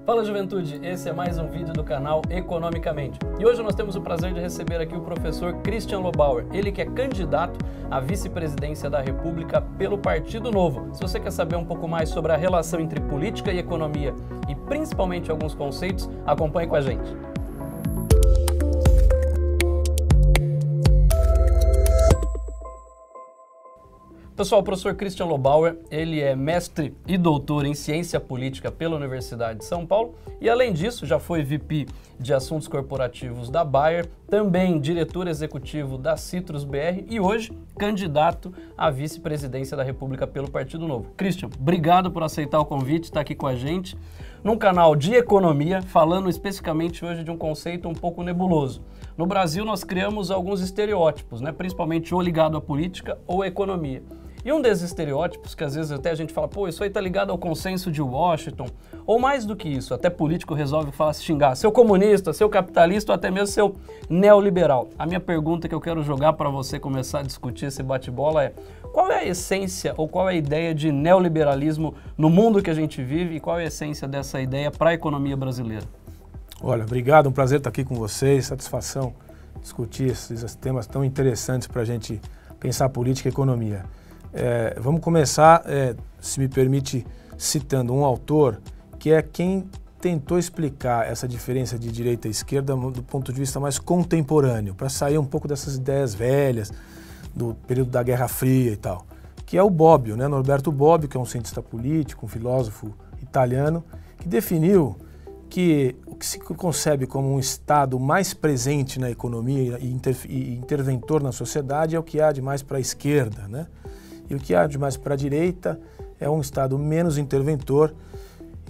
Fala juventude, esse é mais um vídeo do canal Economicamente. E hoje nós temos o prazer de receber aqui o professor Christian Lobauer, ele que é candidato à vice-presidência da República pelo Partido Novo. Se você quer saber um pouco mais sobre a relação entre política e economia e principalmente alguns conceitos, acompanhe com a gente. Pessoal, o professor Christian Lobauer, ele é mestre e doutor em ciência política pela Universidade de São Paulo e, além disso, já foi VP de assuntos corporativos da Bayer, também diretor executivo da Citrus BR e hoje candidato à vice-presidência da República pelo Partido Novo. Christian, obrigado por aceitar o convite, estar aqui com a gente num canal de economia, falando especificamente hoje de um conceito um pouco nebuloso. No Brasil, nós criamos alguns estereótipos, principalmente ou ligado à política ou à economia. E um desses estereótipos, que às vezes até a gente fala, pô, isso aí tá ligado ao consenso de Washington, ou mais do que isso, até político resolve falar, se xingar, seu comunista, seu capitalista ou até mesmo seu neoliberal. A minha pergunta que eu quero jogar para você começar a discutir esse bate-bola é, qual é a essência ou qual é a ideia de neoliberalismo no mundo que a gente vive e qual é a essência dessa ideia para a economia brasileira? Olha, obrigado, um prazer estar aqui com vocês, satisfação discutir esses temas tão interessantes para a gente pensar política e economia. Vamos começar, se me permite, citando um autor que é quem tentou explicar essa diferença de direita e esquerda do ponto de vista mais contemporâneo, para sair um pouco dessas ideias velhas do período da Guerra Fria e tal, que é o Bobbio, Norberto Bobbio, que é um cientista político, um filósofo italiano, que definiu que o que se concebe como um Estado mais presente na economia e interventor na sociedade é o que há de mais para a esquerda, E o que há de mais para a direita é um Estado menos interventor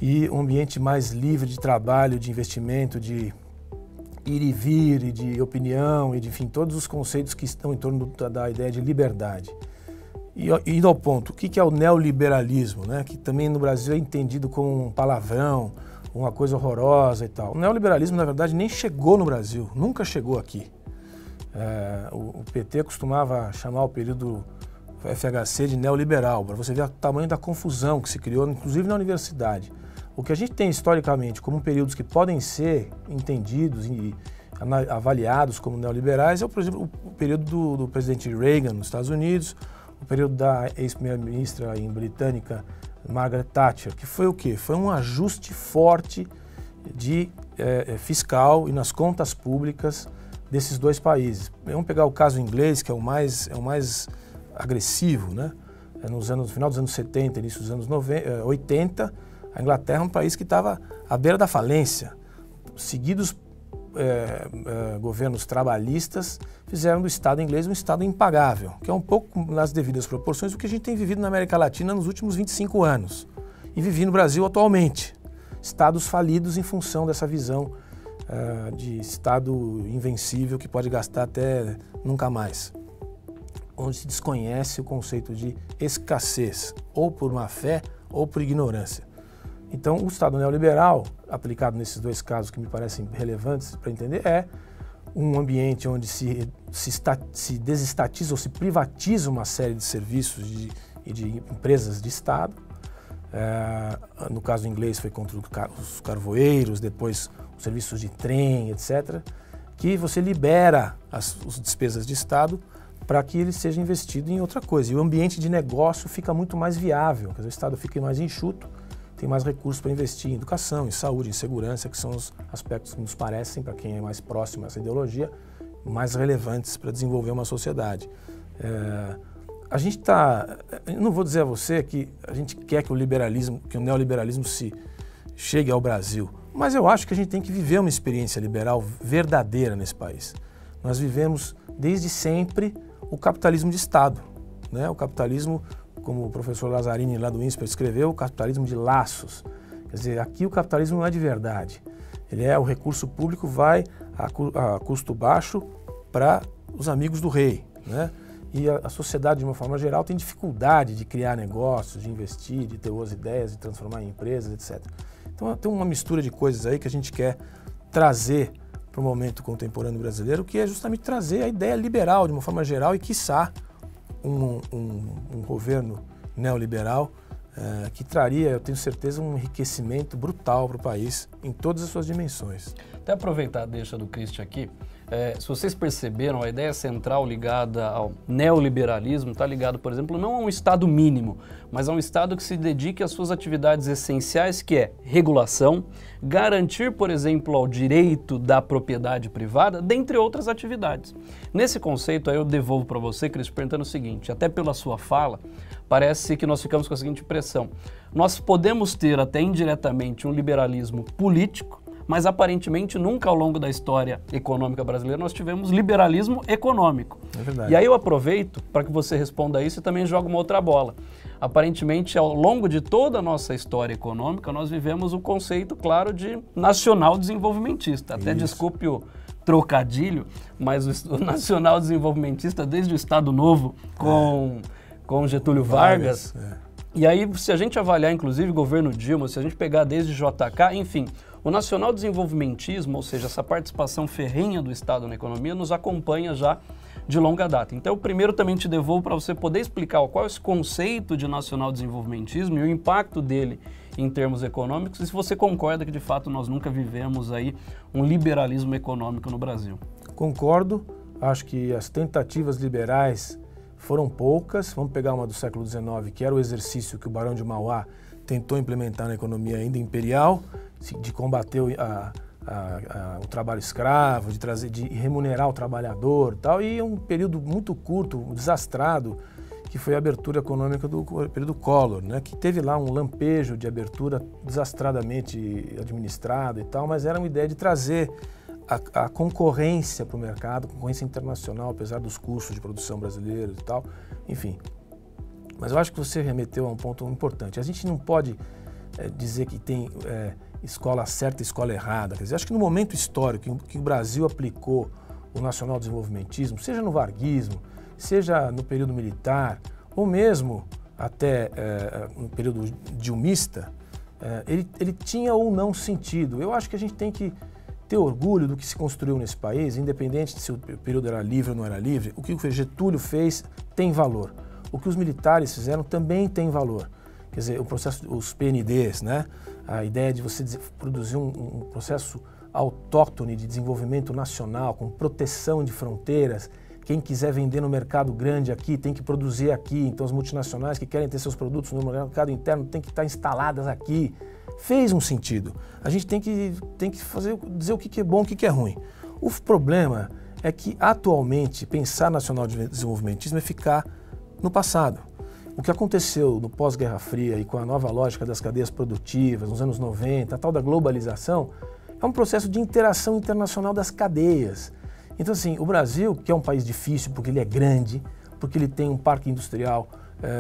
e um ambiente mais livre de trabalho, de investimento, de ir e vir, e de opinião, e de, enfim, todos os conceitos que estão em torno da ideia de liberdade. E indo ao ponto, o que é o neoliberalismo, que também no Brasil é entendido como um palavrão, uma coisa horrorosa e tal. O neoliberalismo, na verdade, nem chegou no Brasil, nunca chegou aqui. O PT costumava chamar o período FHC de neoliberal, para você ver o tamanho da confusão que se criou, inclusive na universidade. O que a gente tem historicamente como períodos que podem ser entendidos e avaliados como neoliberais é, por exemplo, o período do presidente Reagan nos Estados Unidos, o período da ex-primeira-ministra britânica Margaret Thatcher, que foi o quê? Foi um ajuste forte fiscal e nas contas públicas desses dois países. Vamos pegar o caso inglês, que é o mais agressivo, no final dos anos 70, início dos anos 80, a Inglaterra é um país que estava à beira da falência. Seguidos governos trabalhistas fizeram do Estado inglês um Estado impagável, que é um pouco nas devidas proporções do que a gente tem vivido na América Latina nos últimos 25 anos e vive no Brasil atualmente. Estados falidos em função dessa visão de Estado invencível que pode gastar até nunca mais, onde se desconhece o conceito de escassez, ou por má fé ou por ignorância. Então, o Estado neoliberal, aplicado nesses dois casos que me parecem relevantes para entender, é um ambiente onde se desestatiza ou se privatiza uma série de serviços e de empresas de Estado. No caso inglês foi contra os carvoeiros, depois os serviços de trem, etc., que você libera as despesas de Estado para que ele seja investido em outra coisa. E o ambiente de negócio fica muito mais viável, quer dizer, o Estado fica mais enxuto, tem mais recursos para investir em educação, em saúde, em segurança, que são os aspectos que nos parecem, para quem é mais próximo a essa ideologia, mais relevantes para desenvolver uma sociedade. A gente eu não vou dizer a você que a gente quer que o neoliberalismo chegue ao Brasil, mas eu acho que a gente tem que viver uma experiência liberal verdadeira nesse país. Nós vivemos desde sempre o capitalismo de Estado, o capitalismo, como o professor Lazzarini lá do INSPER escreveu, o capitalismo de laços. Quer dizer, aqui o capitalismo não é de verdade. O recurso público vai a custo baixo para os amigos do rei, E a sociedade, de uma forma geral, tem dificuldade de criar negócios, de investir, de ter boas ideias, de transformar em empresas, etc. Então tem uma mistura de coisas aí que a gente quer trazer para o momento contemporâneo brasileiro, que é justamente trazer a ideia liberal de uma forma geral e, quiçá, um governo neoliberal que traria, eu tenho certeza, um enriquecimento brutal para o país em todas as suas dimensões. Até aproveitar a deixa do Christian aqui, se vocês perceberam, a ideia central ligada ao neoliberalismo está ligado, por exemplo, não a um Estado mínimo, mas a um Estado que se dedique às suas atividades essenciais, que é regulação, garantir, por exemplo, ao direito da propriedade privada, dentre outras atividades. Nesse conceito, aí eu devolvo para você, Christian, perguntando o seguinte, até pela sua fala, parece que nós ficamos com a seguinte impressão: nós podemos ter até indiretamente um liberalismo político, mas aparentemente nunca ao longo da história econômica brasileira nós tivemos liberalismo econômico. É verdade. E aí eu aproveito para que você responda isso e também jogo uma outra bola. Aparentemente, ao longo de toda a nossa história econômica, nós vivemos o conceito, claro, de nacional desenvolvimentista. Até desculpe o trocadilho, mas o nacional desenvolvimentista desde o Estado Novo com Getúlio Vargas. E aí, se a gente avaliar, inclusive, o governo Dilma, se a gente pegar desde JK, enfim, o nacional desenvolvimentismo, ou seja, essa participação ferrenha do Estado na economia, nos acompanha já de longa data. Então, eu primeiro também te devolvo para você poder explicar qual é esse conceito de nacional desenvolvimentismo e o impacto dele em termos econômicos, e se você concorda que, de fato, nós nunca vivemos aí um liberalismo econômico no Brasil. Concordo, acho que as tentativas liberais foram poucas. Vamos pegar uma do século XIX, que era o exercício que o Barão de Mauá tentou implementar na economia ainda imperial, de combater o trabalho escravo, de remunerar o trabalhador e tal, e um período muito curto, desastrado, que foi a abertura econômica do período Collor, né, que teve lá um lampejo de abertura desastradamente administrada e tal, mas era uma ideia de trazer a concorrência para o mercado, concorrência internacional, apesar dos custos de produção brasileiros e tal, enfim. Mas eu acho que você remeteu a um ponto importante. A gente não pode dizer que tem escola certa e escola errada. Quer dizer, acho que no momento histórico que o Brasil aplicou o nacional desenvolvimentismo, seja no varguismo, seja no período militar, ou mesmo até no período dilmista, ele tinha ou não sentido. Eu acho que a gente tem que ter orgulho do que se construiu nesse país, independente de se o período era livre ou não era livre. O que o Getúlio fez tem valor. O que os militares fizeram também tem valor. Quer dizer, o processo, os PNDs, né? A ideia de você produzir um processo autóctone de desenvolvimento nacional, com proteção de fronteiras. Quem quiser vender no mercado grande aqui tem que produzir aqui. Então as multinacionais que querem ter seus produtos no mercado interno têm que estar instaladas aqui. Fez um sentido. A gente tem que dizer o que é bom e o que é ruim. O problema é que, atualmente, pensar nacional de desenvolvimentismo é ficar no passado. O que aconteceu no pós-Guerra Fria e com a nova lógica das cadeias produtivas, nos anos 90, a tal da globalização, é um processo de interação internacional das cadeias. Então, assim, o Brasil, que é um país difícil porque ele é grande, porque ele tem um parque industrial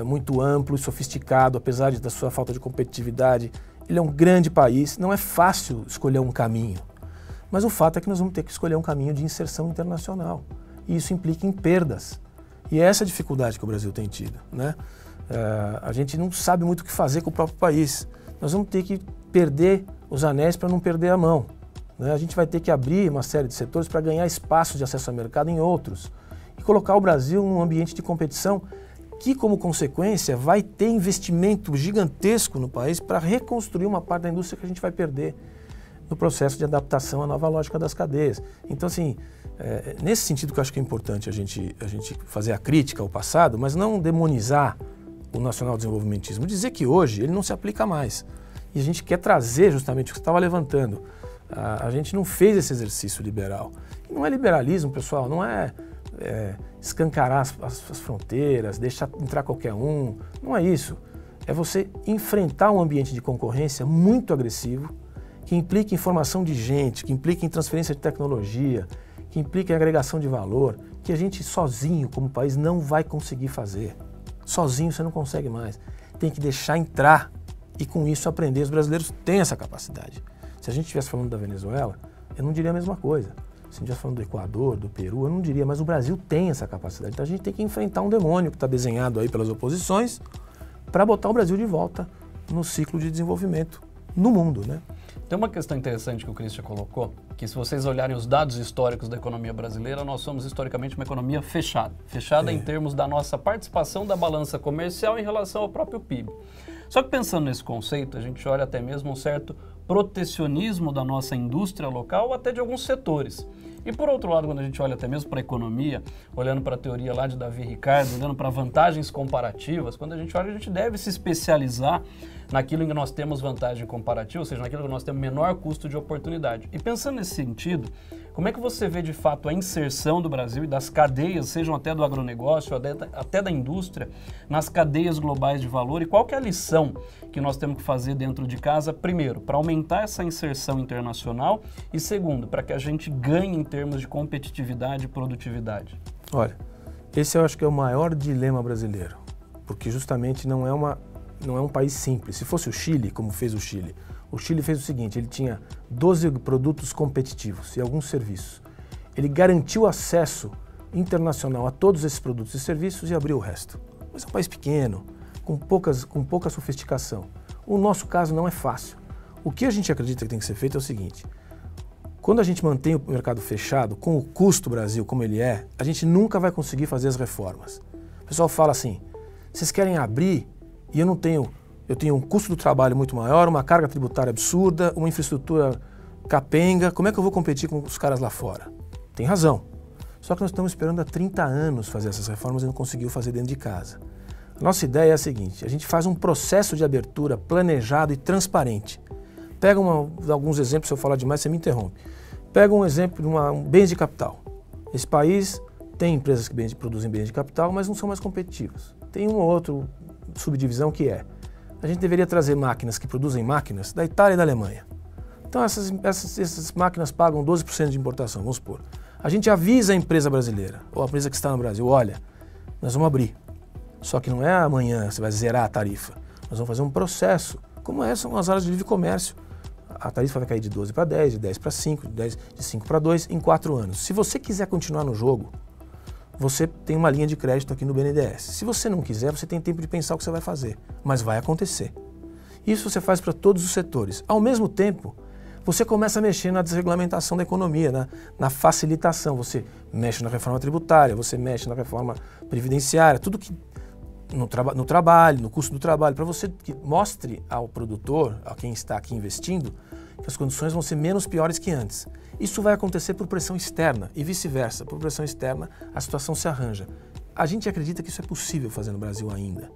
muito amplo e sofisticado, apesar da sua falta de competitividade, ele é um grande país, não é fácil escolher um caminho. Mas o fato é que nós vamos ter que escolher um caminho de inserção internacional. E isso implica em perdas. E é essa a dificuldade que o Brasil tem tido, né? A gente não sabe muito o que fazer com o próprio país. Nós vamos ter que perder os anéis para não perder a mão, né? A gente vai ter que abrir uma série de setores para ganhar espaço de acesso ao mercado em outros. E colocar o Brasil num ambiente de competição que, como consequência, vai ter investimento gigantesco no país para reconstruir uma parte da indústria que a gente vai perder no processo de adaptação à nova lógica das cadeias. Então, assim, nesse sentido que eu acho que é importante a gente fazer a crítica ao passado, mas não demonizar o nacional desenvolvimentismo, dizer que hoje ele não se aplica mais. E a gente quer trazer justamente o que você estava levantando. A gente não fez esse exercício liberal. E não é liberalismo, pessoal, não é escancarar as fronteiras, deixar entrar qualquer um, não é isso. É você enfrentar um ambiente de concorrência muito agressivo, que implica em formação de gente, que implica em transferência de tecnologia, que implica em agregação de valor, que a gente sozinho, como país, não vai conseguir fazer. Sozinho você não consegue mais. Tem que deixar entrar e, com isso, aprender. Os brasileiros têm essa capacidade. Se a gente estivesse falando da Venezuela, eu não diria a mesma coisa. Se a gente estivesse falando do Equador, do Peru, eu não diria, mas o Brasil tem essa capacidade. Então a gente tem que enfrentar um demônio que está desenhado aí pelas oposições para botar o Brasil de volta no ciclo de desenvolvimento no mundo, né? Tem uma questão interessante que o Christian colocou, que se vocês olharem os dados históricos da economia brasileira, nós somos historicamente uma economia fechada. Fechada em termos da nossa participação da balança comercial em relação ao próprio PIB. Só que pensando nesse conceito, a gente olha até mesmo um certo protecionismo da nossa indústria local, ou até de alguns setores. E por outro lado, quando a gente olha até mesmo para a economia, olhando para a teoria lá de Davi Ricardo, olhando para vantagens comparativas, quando a gente olha, a gente deve se especializar naquilo em que nós temos vantagem comparativa, ou seja, naquilo que nós temos menor custo de oportunidade. E pensando nesse sentido, como é que você vê de fato a inserção do Brasil e das cadeias, sejam até do agronegócio, até da indústria, nas cadeias globais de valor, e qual que é a lição que nós temos que fazer dentro de casa, primeiro, para aumentar essa inserção internacional e segundo, para que a gente ganhe em termos de competitividade e produtividade? Olha, esse eu acho que é o maior dilema brasileiro, porque justamente não é um país simples. Se fosse o Chile, como fez o Chile fez o seguinte, ele tinha 12 produtos competitivos e alguns serviços. Ele garantiu acesso internacional a todos esses produtos e serviços e abriu o resto. Mas é um país pequeno, com pouca sofisticação. O nosso caso não é fácil. O que a gente acredita que tem que ser feito é o seguinte, quando a gente mantém o mercado fechado, com o custo Brasil como ele é, a gente nunca vai conseguir fazer as reformas. O pessoal fala assim, vocês querem abrir e eu tenho um custo do trabalho muito maior, uma carga tributária absurda, uma infraestrutura capenga, como é que eu vou competir com os caras lá fora? Tem razão. Só que nós estamos esperando há 30 anos fazer essas reformas e não conseguiu fazer dentro de casa. A nossa ideia é a seguinte, a gente faz um processo de abertura planejado e transparente. Pega alguns exemplos, se eu falar demais você me interrompe. Pega um exemplo de bens de capital. Esse país tem empresas que produzem bens de capital, mas não são mais competitivas. Tem uma ou outra subdivisão que a gente deveria trazer máquinas que produzem máquinas da Itália e da Alemanha. Então essas máquinas pagam 12% de importação, vamos supor. A gente avisa a empresa brasileira, ou a empresa que está no Brasil, olha, nós vamos abrir. Só que não é amanhã você vai zerar a tarifa. Nós vamos fazer um processo, como são as áreas de livre comércio. A tarifa vai cair de 12 para 10, de 10 para 5, de 5 para 2 em 4 anos. Se você quiser continuar no jogo, você tem uma linha de crédito aqui no BNDES. Se você não quiser, você tem tempo de pensar o que você vai fazer, mas vai acontecer. Isso você faz para todos os setores. Ao mesmo tempo, você começa a mexer na desregulamentação da economia, na facilitação. Você mexe na reforma tributária, você mexe na reforma previdenciária, tudo que no trabalho, no custo do trabalho, para você que mostre ao produtor, a quem está aqui investindo, que as condições vão ser menos piores que antes. Isso vai acontecer por pressão externa e vice-versa. Por pressão externa, a situação se arranja. A gente acredita que isso é possível fazer no Brasil ainda.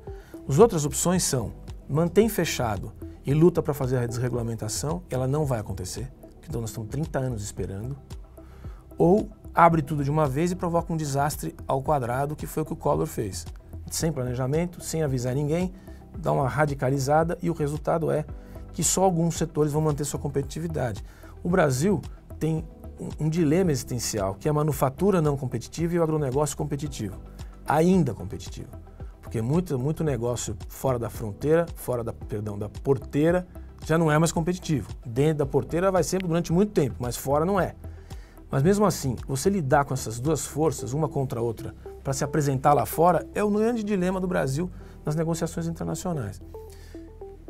As outras opções são mantém fechado e luta para fazer a desregulamentação, ela não vai acontecer, então nós estamos 30 anos esperando, ou abre tudo de uma vez e provoca um desastre ao quadrado, que foi o que o Collor fez. Sem planejamento, sem avisar ninguém, dá uma radicalizada e o resultado é que só alguns setores vão manter sua competitividade. O Brasil tem um dilema existencial, que é a manufatura não competitiva e o agronegócio competitivo, ainda competitivo. Porque muito negócio fora da fronteira, da porteira, já não é mais competitivo. Dentro da porteira vai ser durante muito tempo, mas fora não é. Mas mesmo assim, você lidar com essas duas forças, uma contra a outra, para se apresentar lá fora, é o grande dilema do Brasil nas negociações internacionais.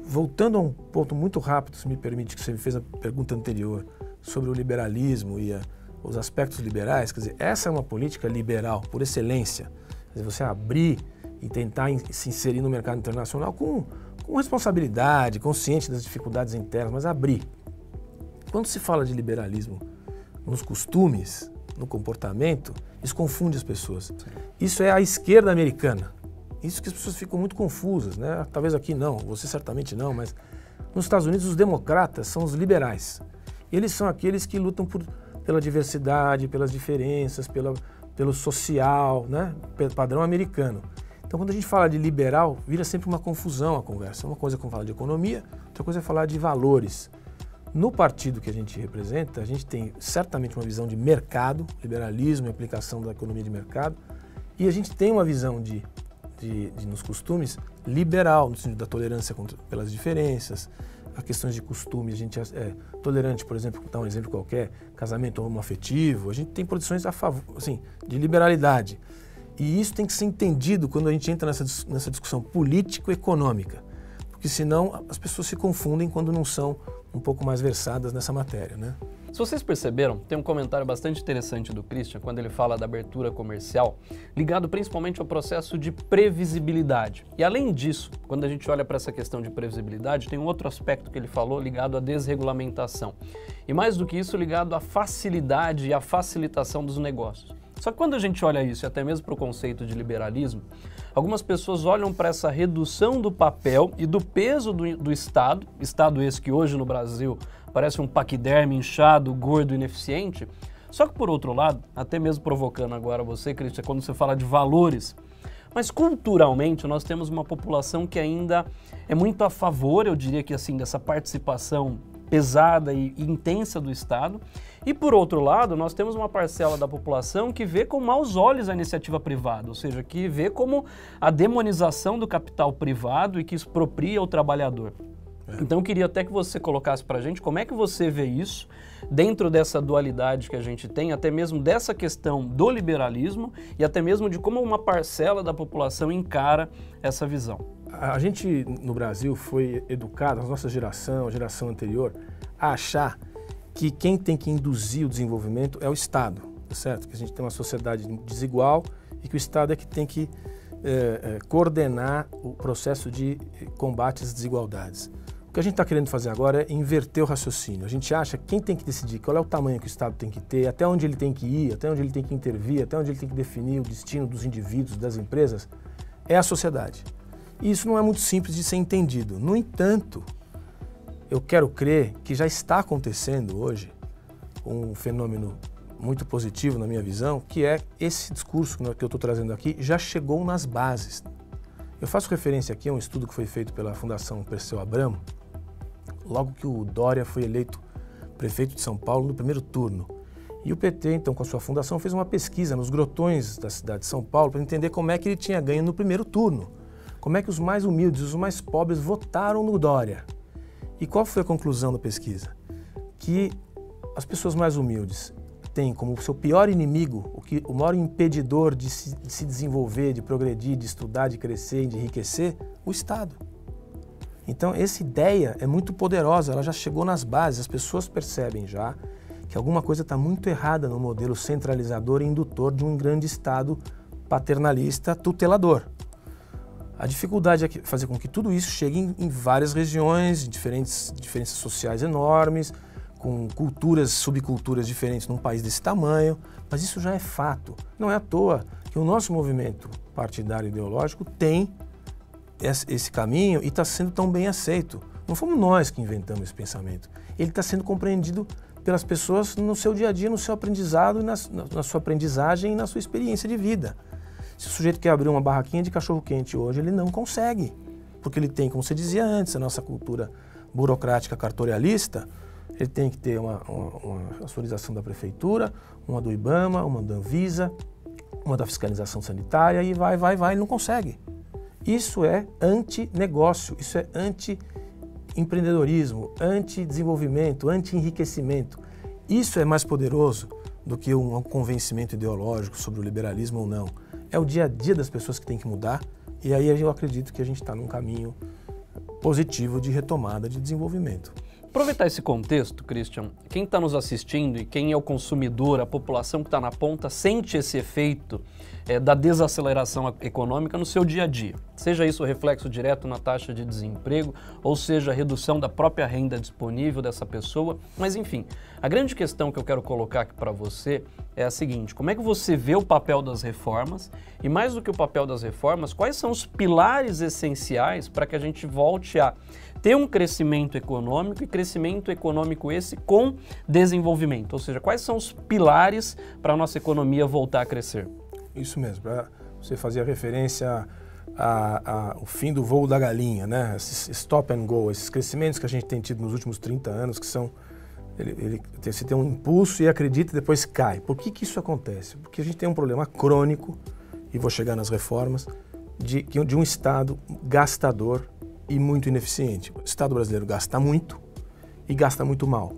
Voltando a um ponto muito rápido, se me permite, que você me fez a pergunta anterior sobre o liberalismo e os aspectos liberais, quer dizer, essa é uma política liberal por excelência. Quer dizer, você abrir e tentar se inserir no mercado internacional com responsabilidade, consciente das dificuldades internas, mas abrir. Quando se fala de liberalismo nos costumes, no comportamento, isso confunde as pessoas. Sim. Isso é a esquerda americana. Isso que as pessoas ficam muito confusas, né? Talvez aqui não, você certamente não, mas nos Estados Unidos os democratas são os liberais. Eles são aqueles que lutam pela diversidade, pelas diferenças, pelo social, né? Pelo padrão americano. Então, quando a gente fala de liberal, vira sempre uma confusão a conversa. Uma coisa é falar de economia, outra coisa é falar de valores. No partido que a gente representa, a gente tem certamente uma visão de mercado, liberalismo e aplicação da economia de mercado, e a gente tem uma visão nos costumes liberal, no sentido da tolerância pelas diferenças, as questões de costume, a gente é tolerante, por exemplo, vou dar um exemplo qualquer, casamento homoafetivo, a gente tem posições a favor, assim, de liberalidade. E isso tem que ser entendido quando a gente entra nessa discussão político-econômica, porque senão as pessoas se confundem quando não são um pouco mais versadas nessa matéria, né? Se vocês perceberam, tem um comentário bastante interessante do Christian quando ele fala da abertura comercial, ligado principalmente ao processo de previsibilidade. E além disso, quando a gente olha para essa questão de previsibilidade, tem um outro aspecto que ele falou ligado à desregulamentação. E mais do que isso, ligado à facilidade e à facilitação dos negócios. Só que quando a gente olha isso, e até mesmo para o conceito de liberalismo, algumas pessoas olham para essa redução do papel e do peso do Estado esse que hoje no Brasil parece um paquiderme inchado, gordo, ineficiente. Só que por outro lado, até mesmo provocando agora você, Christian, quando você fala de valores, mas culturalmente nós temos uma população que ainda é muito a favor, eu diria que assim, dessa participação pesada e intensa do Estado. E por outro lado, nós temos uma parcela da população que vê com maus olhos a iniciativa privada, ou seja, que vê como a demonização do capital privado e que expropria o trabalhador. Então eu queria até que você colocasse para a gente como é que você vê isso dentro dessa dualidade que a gente tem, até mesmo dessa questão do liberalismo e até mesmo de como uma parcela da população encara essa visão. A gente no Brasil foi educado, a nossa geração, a geração anterior, a achar que quem tem que induzir o desenvolvimento é o Estado, certo? Que a gente tem uma sociedade desigual e que o Estado é que tem que coordenar o processo de combate às desigualdades. O que a gente está querendo fazer agora é inverter o raciocínio. A gente acha que quem tem que decidir qual é o tamanho que o Estado tem que ter, até onde ele tem que ir, até onde ele tem que intervir, até onde ele tem que definir o destino dos indivíduos, das empresas, é a sociedade. E isso não é muito simples de ser entendido. No entanto, eu quero crer que já está acontecendo hoje um fenômeno muito positivo na minha visão, que é esse discurso que eu estou trazendo aqui já chegou nas bases. Eu faço referência aqui a um estudo que foi feito pela Fundação Perseu Abramo, logo que o Dória foi eleito prefeito de São Paulo no primeiro turno. E o PT, então, com a sua fundação, fez uma pesquisa nos grotões da cidade de São Paulo para entender como é que ele tinha ganho no primeiro turno. Como é que os mais humildes, os mais pobres votaram no Dória. E qual foi a conclusão da pesquisa? Que as pessoas mais humildes têm como seu pior inimigo, o maior impedidor de se desenvolver, de progredir, de estudar, de crescer, de enriquecer, o Estado. Então, essa ideia é muito poderosa, ela já chegou nas bases, as pessoas percebem já que alguma coisa está muito errada no modelo centralizador e indutor de um grande Estado paternalista tutelador. A dificuldade é fazer com que tudo isso chegue em várias regiões, diferenças sociais enormes, com culturas, subculturas diferentes num país desse tamanho, mas isso já é fato. Não é à toa que o nosso movimento partidário ideológico tem esse caminho e está sendo tão bem aceito. Não fomos nós que inventamos esse pensamento. Ele está sendo compreendido pelas pessoas no seu dia a dia, no seu aprendizado, na sua aprendizagem e na sua experiência de vida. Se o sujeito quer abrir uma barraquinha de cachorro-quente hoje, ele não consegue, porque ele tem, como você dizia antes, a nossa cultura burocrática cartorialista, ele tem que ter uma autorização da prefeitura, uma do IBAMA, uma da Anvisa, uma da fiscalização sanitária e vai, ele não consegue. Isso é anti-negócio, isso é anti-empreendedorismo, anti-desenvolvimento, anti-enriquecimento. Isso é mais poderoso do que um convencimento ideológico sobre o liberalismo ou não. É o dia a dia das pessoas que tem que mudar e aí eu acredito que a gente está num caminho positivo de retomada de desenvolvimento. Aproveitar esse contexto, Christian, quem está nos assistindo e quem é o consumidor, a população que está na ponta, sente esse efeito da desaceleração econômica no seu dia a dia. Seja isso reflexo direto na taxa de desemprego, ou seja a redução da própria renda disponível dessa pessoa. Mas enfim, a grande questão que eu quero colocar aqui para você é a seguinte: como é que você vê o papel das reformas e, mais do que o papel das reformas, quais são os pilares essenciais para que a gente volte a ter um crescimento econômico e crescimento econômico esse com desenvolvimento? Ou seja, quais são os pilares para a nossa economia voltar a crescer? Isso mesmo, você fazia referência ao fim do voo da galinha, né? Esses stop and go, esses crescimentos que a gente tem tido nos últimos 30 anos, que são, você tem um impulso e acredita e depois cai. Por que isso acontece? Porque a gente tem um problema crônico, e vou chegar nas reformas, de um Estado gastador e muito ineficiente. O Estado brasileiro gasta muito e gasta muito mal.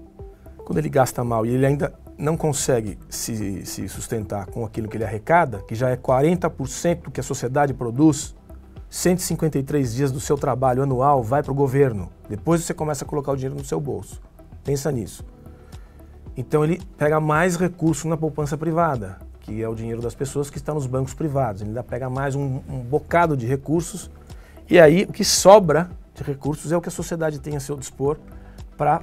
Quando ele gasta mal e ele ainda não consegue se sustentar com aquilo que ele arrecada, que já é 40% do que a sociedade produz, 153 dias do seu trabalho anual vai para o governo. Depois você começa a colocar o dinheiro no seu bolso. Pensa nisso. Então ele pega mais recurso na poupança privada, que é o dinheiro das pessoas que estão nos bancos privados. Ele ainda pega mais um bocado de recursos e aí o que sobra de recursos é o que a sociedade tem a seu dispor para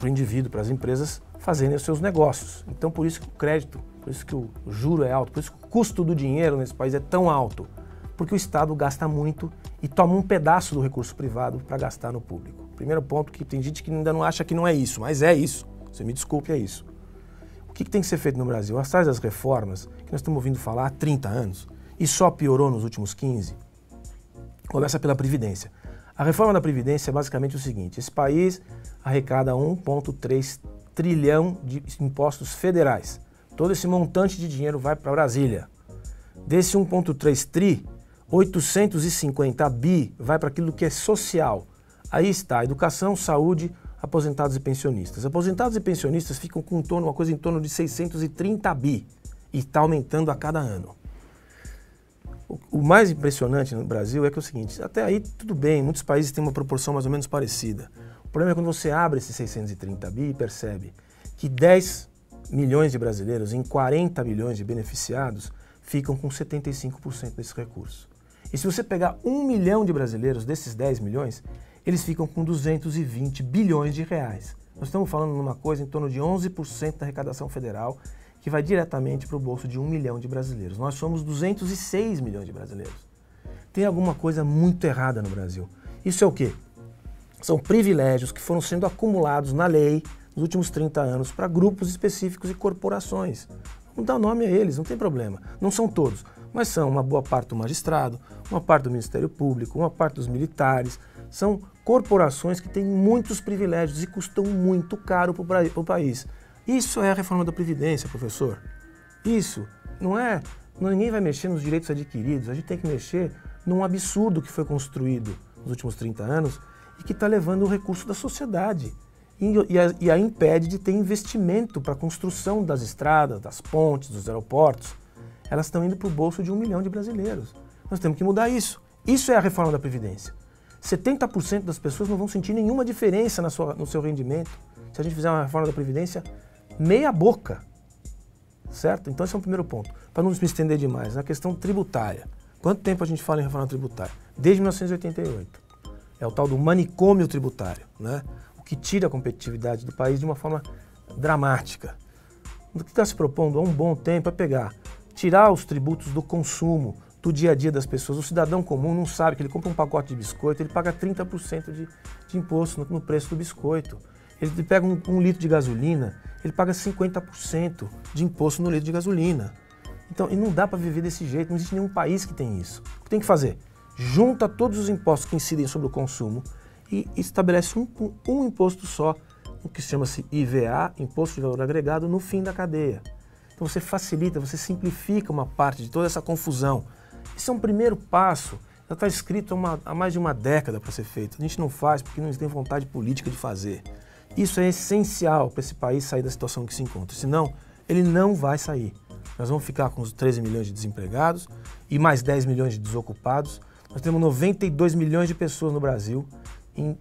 o indivíduo, para as empresas fazerem os seus negócios. Então por isso que o crédito, por isso que o juro é alto, por isso que o custo do dinheiro nesse país é tão alto, porque o Estado gasta muito e toma um pedaço do recurso privado para gastar no público. Primeiro ponto, que tem gente que ainda não acha que não é isso, mas é isso. Você me desculpe, é isso. O que tem que ser feito no Brasil? Atrás das reformas, que nós estamos ouvindo falar há 30 anos, e só piorou nos últimos 15, começa pela Previdência. A reforma da Previdência é basicamente o seguinte: esse país arrecada 1,3 trilhão de impostos federais. Todo esse montante de dinheiro vai para Brasília. Desse 1,3 tri, 850 bi vai para aquilo que é social. Aí está educação, saúde, aposentados e pensionistas. Aposentados e pensionistas ficam com uma coisa em torno de 630 bi e está aumentando a cada ano. O mais impressionante no Brasil é que é o seguinte: até aí tudo bem, muitos países têm uma proporção mais ou menos parecida. O problema é quando você abre esses 630 bi e percebe que 10 milhões de brasileiros em 40 milhões de beneficiados ficam com 75% desse recurso. E se você pegar 1 milhão de brasileiros desses 10 milhões, eles ficam com 220 bilhões de reais. Nós estamos falando numa coisa em torno de 11% da arrecadação federal que vai diretamente para o bolso de 1 milhão de brasileiros. Nós somos 206 milhões de brasileiros. Tem alguma coisa muito errada no Brasil. Isso é o quê? São privilégios que foram sendo acumulados na lei nos últimos 30 anos para grupos específicos e corporações. Vamos dar nome a eles, não tem problema. Não são todos, mas são uma boa parte do magistrado, uma parte do Ministério Público, uma parte dos militares. São corporações que têm muitos privilégios e custam muito caro para o país. Isso é a reforma da Previdência, professor. Isso não é... Ninguém vai mexer nos direitos adquiridos, a gente tem que mexer num absurdo que foi construído nos últimos 30 anos e que está levando o recurso da sociedade e a impede de ter investimento para a construção das estradas, das pontes, dos aeroportos. Elas estão indo para o bolso de 1 milhão de brasileiros. Nós temos que mudar isso. Isso é a reforma da Previdência. 70% das pessoas não vão sentir nenhuma diferença no seu rendimento se a gente fizer uma reforma da Previdência meia boca, certo? Então esse é o primeiro ponto. Para não me estender demais, na questão tributária. Quanto tempo a gente fala em reforma tributária? Desde 1988. É o tal do manicômio tributário, né? O que tira a competitividade do país de uma forma dramática. O que está se propondo há um bom tempo é tirar os tributos do consumo, do dia a dia das pessoas. O cidadão comum não sabe que ele compra um pacote de biscoito, ele paga 30% de imposto no preço do biscoito. Ele pega um litro de gasolina, ele paga 50% de imposto no litro de gasolina. Então, e não dá para viver desse jeito, não existe nenhum país que tem isso. O que tem que fazer? Junta todos os impostos que incidem sobre o consumo e estabelece um imposto só, o que chama-se IVA, Imposto de Valor Agregado, no fim da cadeia. Então você facilita, você simplifica uma parte de toda essa confusão. Esse é um primeiro passo, já está escrito há mais de uma década para ser feito. A gente não faz porque não tem vontade política de fazer. Isso é essencial para esse país sair da situação que se encontra, senão ele não vai sair. Nós vamos ficar com os 13 milhões de desempregados e mais 10 milhões de desocupados. Nós temos 92 milhões de pessoas no Brasil em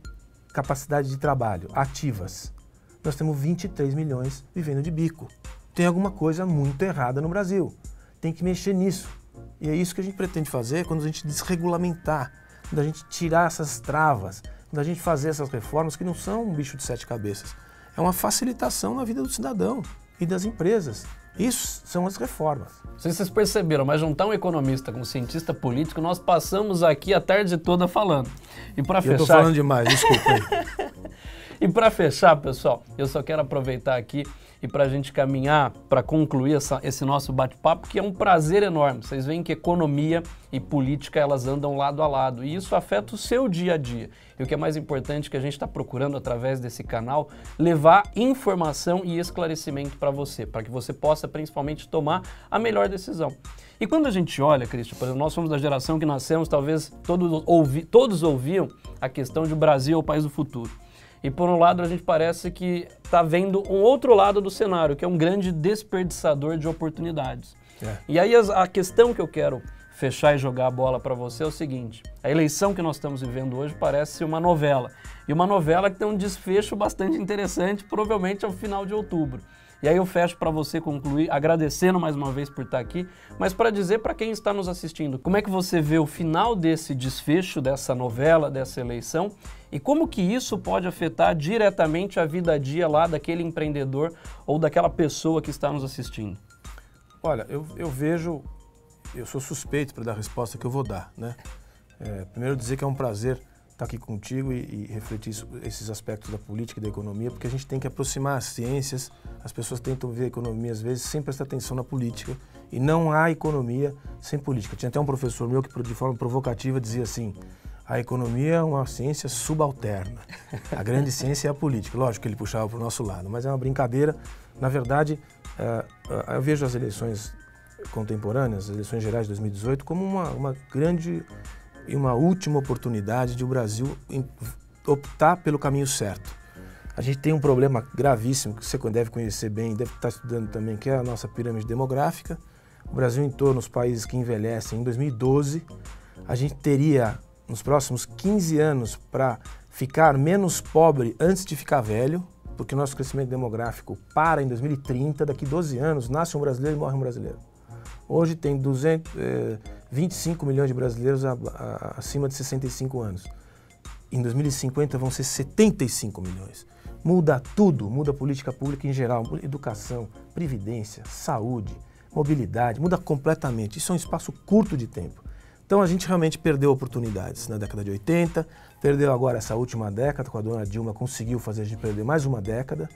capacidade de trabalho, ativas. Nós temos 23 milhões vivendo de bico. Tem alguma coisa muito errada no Brasil. Tem que mexer nisso. E é isso que a gente pretende fazer quando a gente desregulamentar, quando a gente tirar essas travas, quando a gente fazer essas reformas que não são um bicho de 7 cabeças. É uma facilitação na vida do cidadão e das empresas. Isso são as reformas. Não sei se vocês perceberam, mas juntar um economista com um cientista político, nós passamos aqui a tarde toda falando. E para fechar... Eu tô falando demais, desculpa aí. E para fechar, pessoal, eu só quero aproveitar aqui e para a gente caminhar, para concluir esse nosso bate-papo, que é um prazer enorme. Vocês veem que economia e política, elas andam lado a lado, e isso afeta o seu dia a dia. E o que é mais importante, que a gente está procurando, através desse canal, levar informação e esclarecimento para você, para que você possa, principalmente, tomar a melhor decisão. E quando a gente olha, Cristian, por exemplo, nós somos da geração que nascemos, talvez todos ouviam a questão de o Brasil é o país do futuro. E por um lado a gente parece que está vendo um outro lado do cenário, que é um grande desperdiçador de oportunidades. E aí a questão que eu quero fechar e jogar a bola para você é o seguinte: a eleição que nós estamos vivendo hoje parece uma novela, e uma novela que tem um desfecho bastante interessante, provavelmente ao final de outubro. E aí eu fecho para você concluir, agradecendo mais uma vez por estar aqui, mas para dizer para quem está nos assistindo, como é que você vê o final desse desfecho, dessa novela, dessa eleição, e como que isso pode afetar diretamente a vida a dia lá daquele empreendedor ou daquela pessoa que está nos assistindo? Olha, eu vejo, eu sou suspeito para dar a resposta que eu vou dar, né? Primeiro dizer que é um prazer estar aqui contigo e refletir esses aspectos da política e da economia, porque a gente tem que aproximar as ciências. As pessoas tentam ver a economia, às vezes, sem prestar atenção na política, e não há economia sem política. Tinha até um professor meu que, de forma provocativa, dizia assim: a economia é uma ciência subalterna, a grande ciência é a política. Lógico que ele puxava para o nosso lado, mas é uma brincadeira. Na verdade, eu vejo as eleições contemporâneas, as eleições gerais de 2018, como uma grande e uma última oportunidade de o Brasil optar pelo caminho certo. A gente tem um problema gravíssimo, que você deve conhecer bem, deve estar estudando também, que é a nossa pirâmide demográfica. O Brasil entrou nos países que envelhecem em 2012. A gente teria, nos próximos 15 anos, para ficar menos pobre antes de ficar velho, porque o nosso crescimento demográfico para em 2030, daqui 12 anos, nasce um brasileiro e morre um brasileiro. Hoje tem 25 milhões de brasileiros acima de 65 anos. Em 2050 vão ser 75 milhões. Muda tudo, muda a política pública em geral, educação, previdência, saúde, mobilidade, muda completamente. Isso é um espaço curto de tempo. Então a gente realmente perdeu oportunidades na década de 80, perdeu agora essa última década, com a dona Dilma conseguiu fazer a gente perder mais uma década.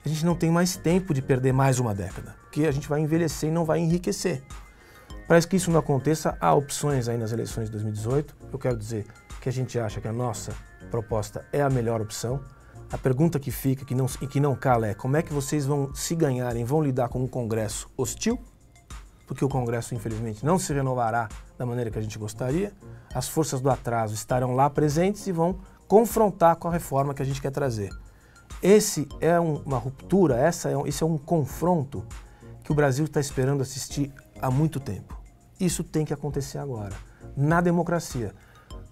A gente não tem mais tempo de perder mais uma década, porque a gente vai envelhecer e não vai enriquecer. Para que isso não aconteça, há opções aí nas eleições de 2018. Eu quero dizer que a gente acha que a nossa proposta é a melhor opção. A pergunta que fica e que não cala é: como é que vocês vão se ganharem, vão lidar com um Congresso hostil? Porque o Congresso, infelizmente, não se renovará da maneira que a gente gostaria. As forças do atraso estarão lá presentes e vão confrontar com a reforma que a gente quer trazer. Esse é uma ruptura, esse é um confronto que o Brasil está esperando assistir há muito tempo. Isso tem que acontecer agora, na democracia.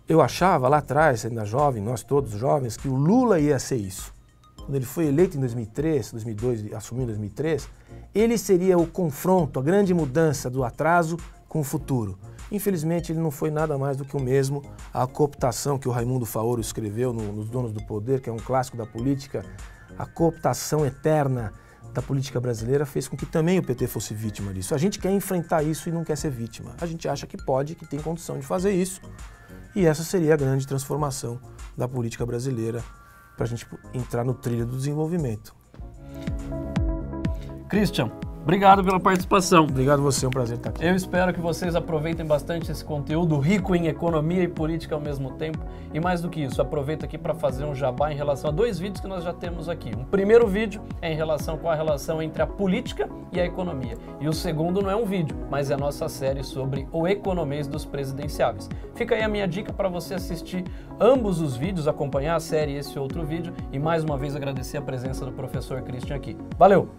Eu achava lá atrás, ainda jovem, nós todos jovens, que o Lula ia ser isso. Quando ele foi eleito em 2003, 2002, assumiu em 2003, ele seria o confronto, a grande mudança do atraso com o futuro. Infelizmente, ele não foi nada mais do que o mesmo. A cooptação que o Raimundo Faoro escreveu nos Donos do Poder, que é um clássico da política, a cooptação eterna da política brasileira fez com que também o PT fosse vítima disso. A gente quer enfrentar isso e não quer ser vítima. A gente acha que pode, que tem condição de fazer isso. E essa seria a grande transformação da política brasileira para a gente entrar no trilho do desenvolvimento. Christian, obrigado pela participação. Obrigado a você, é um prazer estar aqui. Eu espero que vocês aproveitem bastante esse conteúdo rico em economia e política ao mesmo tempo. E mais do que isso, aproveito aqui para fazer um jabá em relação a 2 vídeos que nós já temos aqui. Um primeiro vídeo é em relação com a relação entre a política e a economia. E o segundo não é um vídeo, mas é a nossa série sobre o economês dos presidenciáveis. Fica aí a minha dica para você assistir ambos os vídeos, acompanhar a série e esse outro vídeo. E mais uma vez agradecer a presença do professor Christian aqui. Valeu!